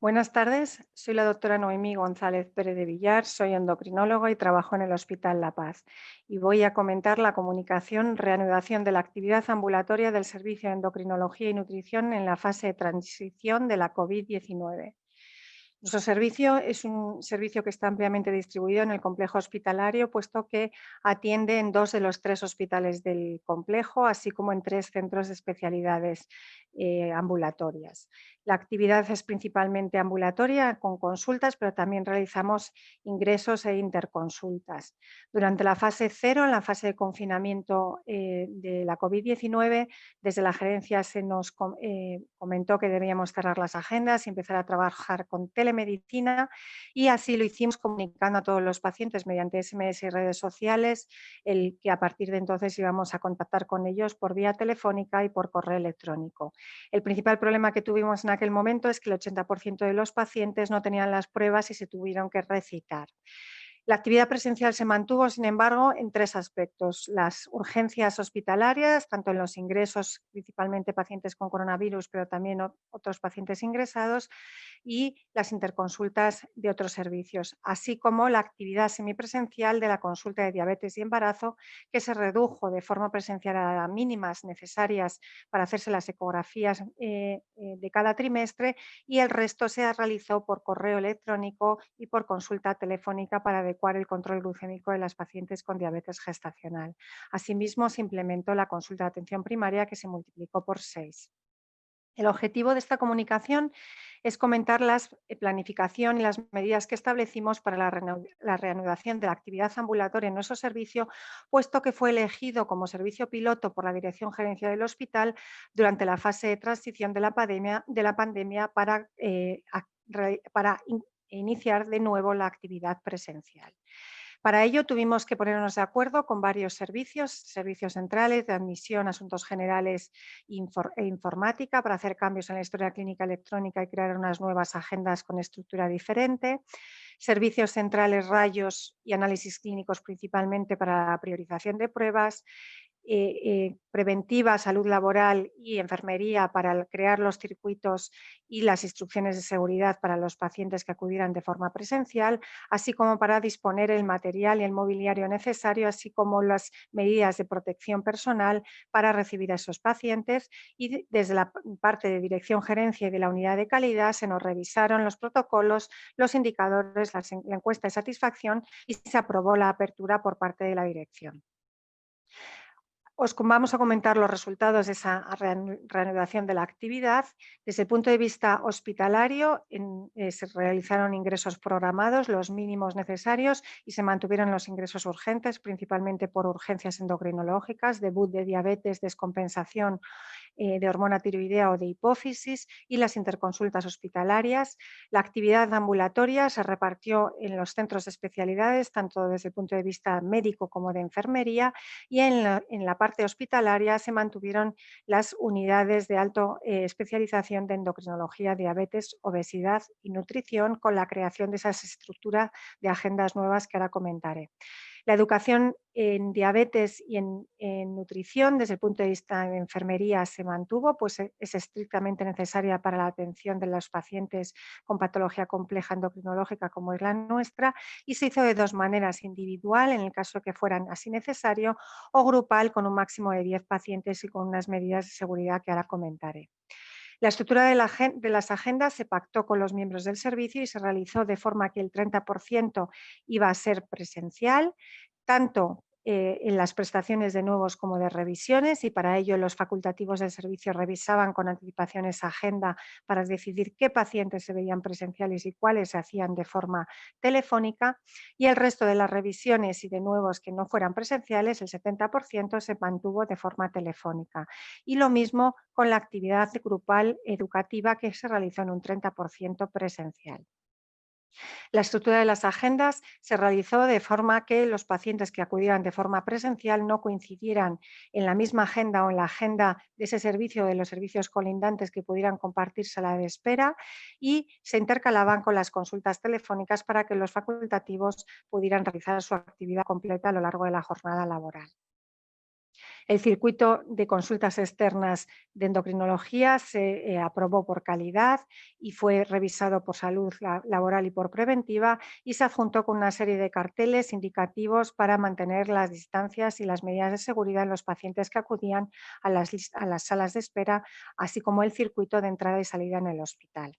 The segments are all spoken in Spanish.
Buenas tardes, soy la doctora Noemí González Pérez de Villar, soy endocrinóloga y trabajo en el Hospital La Paz y voy a comentar la comunicación reanudación de la actividad ambulatoria del Servicio de Endocrinología y Nutrición en la fase de transición de la COVID-19. Nuestro servicio es un servicio que está ampliamente distribuido en el complejo hospitalario, puesto que atiende en 2 de los 3 hospitales del complejo, así como en 3 centros de especialidades ambulatorias. La actividad es principalmente ambulatoria, con consultas, pero también realizamos ingresos e interconsultas. Durante la fase cero, en la fase de confinamiento de la COVID-19, desde la gerencia se nos comentó que debíamos cerrar las agendas y empezar a trabajar con telemedicina, y así lo hicimos comunicando a todos los pacientes mediante SMS y redes sociales el que a partir de entonces íbamos a contactar con ellos por vía telefónica y por correo electrónico. El principal problema que tuvimos en aquel momento es que el 80% de los pacientes no tenían las pruebas y se tuvieron que recitar. La actividad presencial se mantuvo, sin embargo, en 3 aspectos: las urgencias hospitalarias, tanto en los ingresos, principalmente pacientes con coronavirus, pero también otros pacientes ingresados, y las interconsultas de otros servicios, así como la actividad semipresencial de la consulta de diabetes y embarazo, que se redujo de forma presencial a las mínimas necesarias para hacerse las ecografías de cada trimestre, y el resto se realizó por correo electrónico y por consulta telefónica para adecuar el control glucémico de las pacientes con diabetes gestacional. Asimismo, se implementó la consulta de atención primaria, que se multiplicó por 6. El objetivo de esta comunicación es comentar la planificación y las medidas que establecimos para la reanudación de la actividad ambulatoria en nuestro servicio, puesto que fue elegido como servicio piloto por la Dirección Gerencia del Hospital durante la fase de transición de la pandemia para iniciar de nuevo la actividad presencial. Para ello tuvimos que ponernos de acuerdo con varios servicios centrales de admisión, asuntos generales e informática, para hacer cambios en la historia clínica electrónica y crear unas nuevas agendas con estructura diferente, servicios centrales rayos y análisis clínicos, principalmente para la priorización de pruebas, preventiva, salud laboral y enfermería, para crear los circuitos y las instrucciones de seguridad para los pacientes que acudieran de forma presencial, así como para disponer el material y el mobiliario necesario, así como las medidas de protección personal para recibir a esos pacientes. Y desde la parte de dirección gerencia y de la unidad de calidad se nos revisaron los protocolos, los indicadores, la encuesta de satisfacción, y se aprobó la apertura por parte de la dirección. Vamos a comentar los resultados de esa reanudación de la actividad. Desde el punto de vista hospitalario, se realizaron ingresos programados, los mínimos necesarios, y se mantuvieron los ingresos urgentes, principalmente por urgencias endocrinológicas, debut de diabetes, descompensación de hormona tiroidea o de hipófisis, y las interconsultas hospitalarias. La actividad ambulatoria se repartió en los centros de especialidades, tanto desde el punto de vista médico como de enfermería, y en la parte hospitalaria se mantuvieron las unidades de alta especialización de endocrinología, diabetes, obesidad y nutrición, con la creación de esas estructuras de agendas nuevas que ahora comentaré. La educación en diabetes y en nutrición, desde el punto de vista de enfermería, se mantuvo, pues es estrictamente necesaria para la atención de los pacientes con patología compleja endocrinológica, como es la nuestra, y se hizo de 2 maneras: individual, en el caso que fueran así necesario, o grupal, con un máximo de 10 pacientes y con unas medidas de seguridad que ahora comentaré. La estructura de las agendas se pactó con los miembros del servicio y se realizó de forma que el 30% iba a ser presencial, tanto en las prestaciones de nuevos como de revisiones, y para ello los facultativos del servicio revisaban con anticipación esa agenda para decidir qué pacientes se veían presenciales y cuáles se hacían de forma telefónica, y el resto de las revisiones y de nuevos que no fueran presenciales, el 70%, se mantuvo de forma telefónica. Y lo mismo con la actividad grupal educativa, que se realizó en un 30% presencial. La estructura de las agendas se realizó de forma que los pacientes que acudieran de forma presencial no coincidieran en la misma agenda o en la agenda de ese servicio o de los servicios colindantes, que pudieran compartirse la de espera, y se intercalaban con las consultas telefónicas para que los facultativos pudieran realizar su actividad completa a lo largo de la jornada laboral. El circuito de consultas externas de endocrinología se aprobó por calidad y fue revisado por salud laboral y por preventiva, y se adjuntó con una serie de carteles indicativos para mantener las distancias y las medidas de seguridad en los pacientes que acudían a las salas de espera, así como el circuito de entrada y salida en el hospital.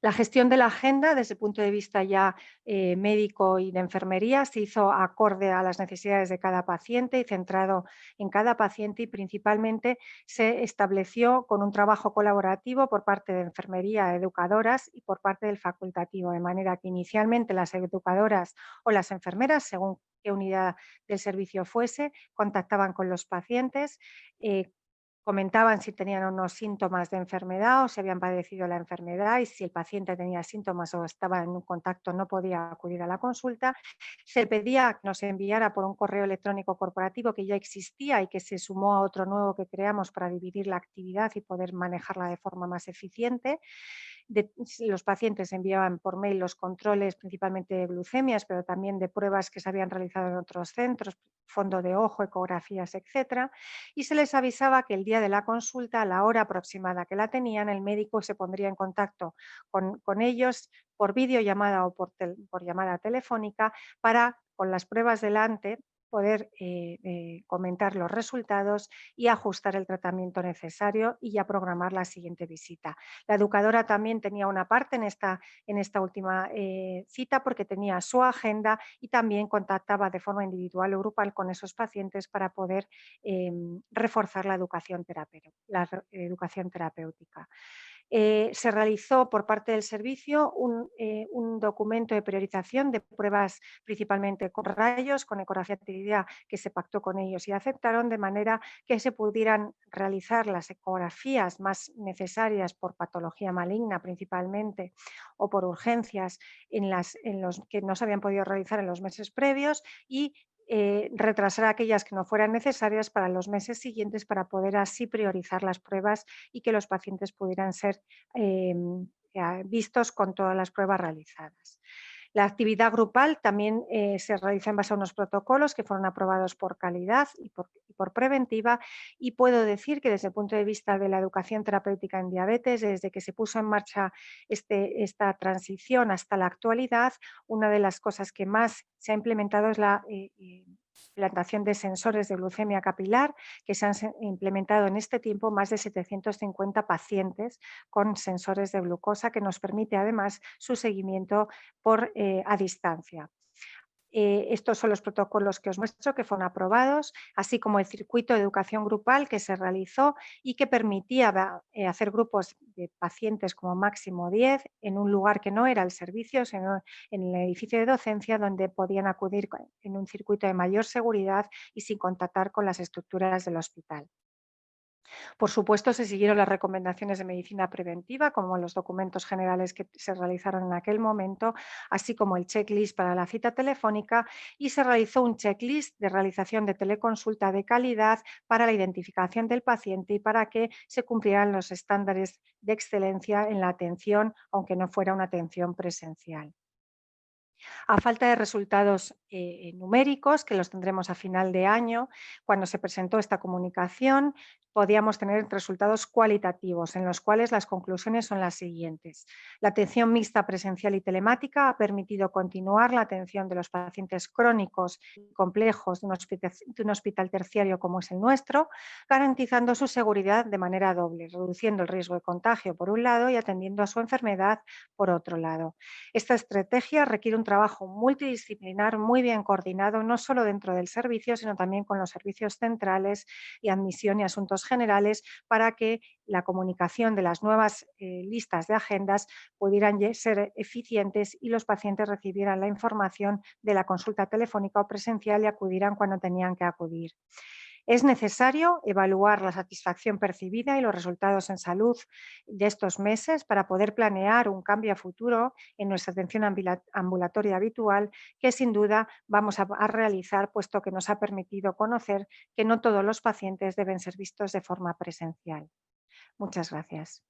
La gestión de la agenda, desde el punto de vista ya médico y de enfermería, se hizo acorde a las necesidades de cada paciente y centrado en cada paciente, y principalmente se estableció con un trabajo colaborativo por parte de enfermería, educadoras y por parte del facultativo, de manera que inicialmente las educadoras o las enfermeras, según qué unidad del servicio fuese, contactaban con los pacientes, eh, comentaban si tenían unos síntomas de enfermedad o si habían padecido la enfermedad, y si el paciente tenía síntomas o estaba en un contacto no podía acudir a la consulta. Se pedía que nos enviara por un correo electrónico corporativo que ya existía y que se sumó a otro nuevo que creamos para dividir la actividad y poder manejarla de forma más eficiente. Los pacientes enviaban por mail los controles, principalmente de glucemias, pero también de pruebas que se habían realizado en otros centros, fondo de ojo, ecografías, etcétera, y se les avisaba que el día de la consulta, a la hora aproximada que la tenían, el médico se pondría en contacto con ellos por videollamada o por llamada telefónica para, con las pruebas delante, poder comentar los resultados y ajustar el tratamiento necesario y ya programar la siguiente visita. La educadora también tenía una parte en esta última cita, porque tenía su agenda y también contactaba de forma individual o grupal con esos pacientes para poder reforzar la educación terapéutica. Se realizó por parte del servicio un documento de priorización de pruebas, principalmente con rayos, con ecografía tiroidea, que se pactó con ellos y aceptaron, de manera que se pudieran realizar las ecografías más necesarias por patología maligna principalmente o por urgencias en los que no se habían podido realizar en los meses previos, y retrasar aquellas que no fueran necesarias para los meses siguientes, para poder así priorizar las pruebas y que los pacientes pudieran ser vistos con todas las pruebas realizadas. La actividad grupal también se realiza en base a unos protocolos que fueron aprobados por calidad y por preventiva, y puedo decir que desde el punto de vista de la educación terapéutica en diabetes, desde que se puso en marcha esta transición hasta la actualidad, una de las cosas que más se ha implementado es la implantación de sensores de glucemia capilar, que se han implementado en este tiempo más de 750 pacientes con sensores de glucosa, que nos permite además su seguimiento a distancia. Estos son los protocolos que os muestro, que fueron aprobados, así como el circuito de educación grupal que se realizó y que permitía hacer grupos de pacientes como máximo 10 en un lugar que no era el servicio, sino en el edificio de docencia, donde podían acudir en un circuito de mayor seguridad y sin contactar con las estructuras del hospital. Por supuesto, se siguieron las recomendaciones de medicina preventiva, como los documentos generales que se realizaron en aquel momento, así como el checklist para la cita telefónica, y se realizó un checklist de realización de teleconsulta de calidad para la identificación del paciente y para que se cumplieran los estándares de excelencia en la atención, aunque no fuera una atención presencial. A falta de resultados numéricos, que los tendremos a final de año, cuando se presentó esta comunicación, podíamos tener resultados cualitativos, en los cuales las conclusiones son las siguientes. La atención mixta presencial y telemática ha permitido continuar la atención de los pacientes crónicos y complejos de un hospital terciario como es el nuestro, garantizando su seguridad de manera doble, reduciendo el riesgo de contagio por un lado y atendiendo a su enfermedad por otro lado. Esta estrategia requiere un trabajo multidisciplinar muy bien coordinado, no solo dentro del servicio, sino también con los servicios centrales y admisión y asuntos generales, para que la comunicación de las nuevas listas de agendas pudieran ser eficientes y los pacientes recibieran la información de la consulta telefónica o presencial y acudieran cuando tenían que acudir. Es necesario evaluar la satisfacción percibida y los resultados en salud de estos meses para poder planear un cambio a futuro en nuestra atención ambulatoria habitual, que sin duda vamos a realizar, puesto que nos ha permitido conocer que no todos los pacientes deben ser vistos de forma presencial. Muchas gracias.